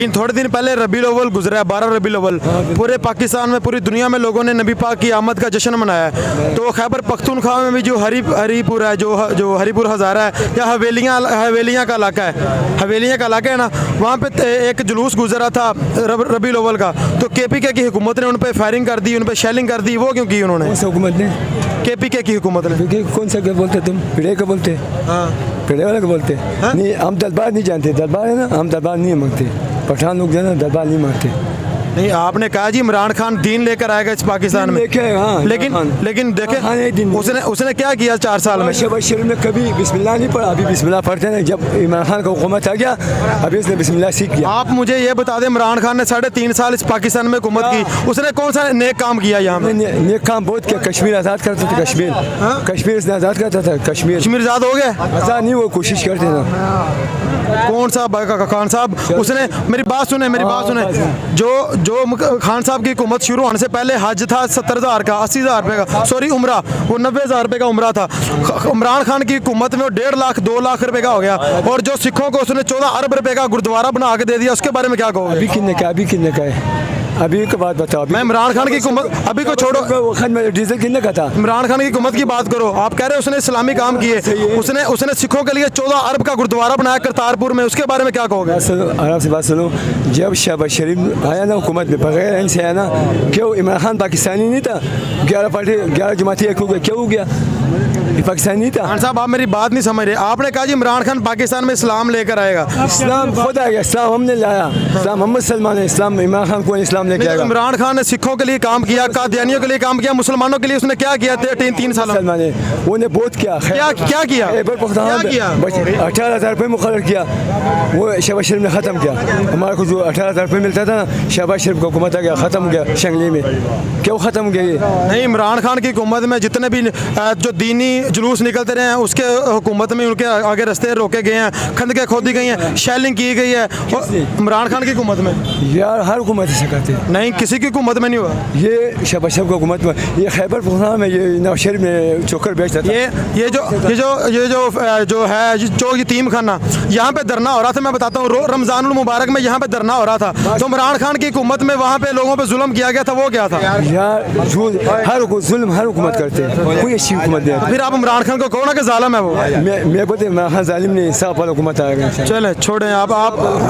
थोड़े दिन पहले रबीउल अव्वल गुजरा है, 12 रबीउल अव्वल। पूरे पाकिस्तान में, पूरी दुनिया में लोगों ने नबी पाक की आमद का जश्न मनाया है। तो खैबर पख्तूनख्वा में भी जो हरीपुर है, जो हरीपुर हज़ारा है, या हवेलियाँ का इलाका है, हवेलियाँ का इलाका है ना, वहाँ पे एक जुलूस गुजरा था रबीउल अव्वल का। तो KPK की हुकूमत ने उन पर फायरिंग कर दी, उन पर शेलिंग कर दी। वो क्यों की उन्होंने? हुकूमत ने, KPK की हुकूमत ने। कौन सा क्या बोलते तुम? पिड़े का बोलते? हाँ, पिड़े वाला का बोलते? नहीं, हम दरबार नहीं जानते। दरबार है ना, हम दरबार नहीं मांगते। पठान लोग जो है ना, दरबार नहीं मांगते। नहीं, आपने कहा जी इमरान खान दीन लेकर आएगा इस पाकिस्तान में। हाँ, लेकिन देखे उसने क्या किया 4 साल में? शहबाज शरीफ ने कभी बिस्मिल्लाह नहीं पढ़ा। अभी बिस्मिल्लाह पढ़ते हैं। जब इमरान खान का हुकूमत आ गया, अभी उसने बिस्मिल्लाह सीख किया। आप मुझे ये बता दें, इमरान खान ने 3.5 साल इस पाकिस्तान में हुकूमत की, उसने कौन सा नेक काम किया यहाँ में? नेक काम बहुत किया। कश्मीर आज़ाद करता था। कश्मीर उसने आज़ाद करता था। कश्मीर आज़ाद हो गया? आज़ाद नहीं, वो कोशिश करते ना। कौन सा खान साहब? उसने मेरी बात सुने। जो खान साहब की हुकूमत शुरू होने से पहले हज था 70,000 का, 80,000 रुपये का, सॉरी उम्रा, वो 90,000 रुपये का उम्रा था। इमरान खान की हुकूमत में वो 1.5 लाख 2 लाख रुपए का हो गया। और जो सिखों को उसने 14 अरब रुपए का गुरुद्वारा बना के दे दिया, उसके बारे में क्या कहोगे? अभी कितने का है? अभी की बात बताओ। मैं इमरान खान की हुकूमत अभी को छोड़ो, डीजल कितने का था? इमरान खान की हुकूमत की बात करो। आप कह रहे हो उसने इस्लामी काम किए, उसने सिखों के लिए 14 अरब का गुरुद्वारा बनाया करतारपुर में, उसके बारह में क्या कहोगे? आराम से बात सुनो। जब शहबाज शरीफ आया ना हुकूमत में, बगैर इनसे आया ना, क्यों इमरान खान पाकिस्तानी नहीं था? 11 जमाती क्यों हो गया? पाकिस्तानी नहीं था। खान साहब, आप मेरी बात नहीं समझ रहे। आपने कहा जी इमरान खान पाकिस्तान में इस्लाम लेकर आएगा। इस्लाम खुद आएगा। इस्लाम हमने लाया। इस्लाम मोहम्मद सलमान है। इस्लाम इमरान खान को इस्लाम लेके आएगा। इमरान खान ने सिखों के लिए काम किया, कादियानियों के लिए काम किया, मुसलमानों के लिए उसने क्या किया? 3 साल उन्होंने बहुत किया। क्या किया? 18,000 रुपये मुकर्रर किया। वो शहबाज शरीफ ने ख़त्म किया। हमारे को जो 18,000 रुपये मिलता था ना, शहबाज शरीफ का हुकूमत आ गया, ख़त्म हो गया शंगली में। क्यों ख़त्म हो गया ये? नहीं, इमरान खान की हुकूमत में जितने भी जो दीनी जुलूस निकलते रहे हैं, उसके हुकूमत में उनके आगे रास्ते रोके गए हैं, खंदकें खोदी गई हैं, शेलिंग की गई है। इमरान खान की हुकूमत में यार हर हुकूमत ऐसा करते हैं। नहीं, किसी की हुकूमत में नहीं हुआ। ये शहबाज शरीफ की हुकूमत में, ये खैबर पख्तूनख्वा में, ये नवाज शरीफ में चोकर बेचता था। जो यतीम खाना यहाँ पे धरना हो रहा था, मैं बताता हूँ, रमजानुल मुबारक में यहाँ पे धरना हो रहा था। तो इमरान खान की हुकूमत में वहाँ पे लोगों पे जुल्म किया गया था, वो क्या था? यार जुल्म हर हुकूमत करते हैं, कोई अच्छी हुकूमत नहीं। फिर आप इमरान खान को कहो ना कि जालिम है वो। मैं बोलते इमरान खान जालिम नहीं, इंसाफ वाला हुकूमत आएगा। चले छोड़ें आप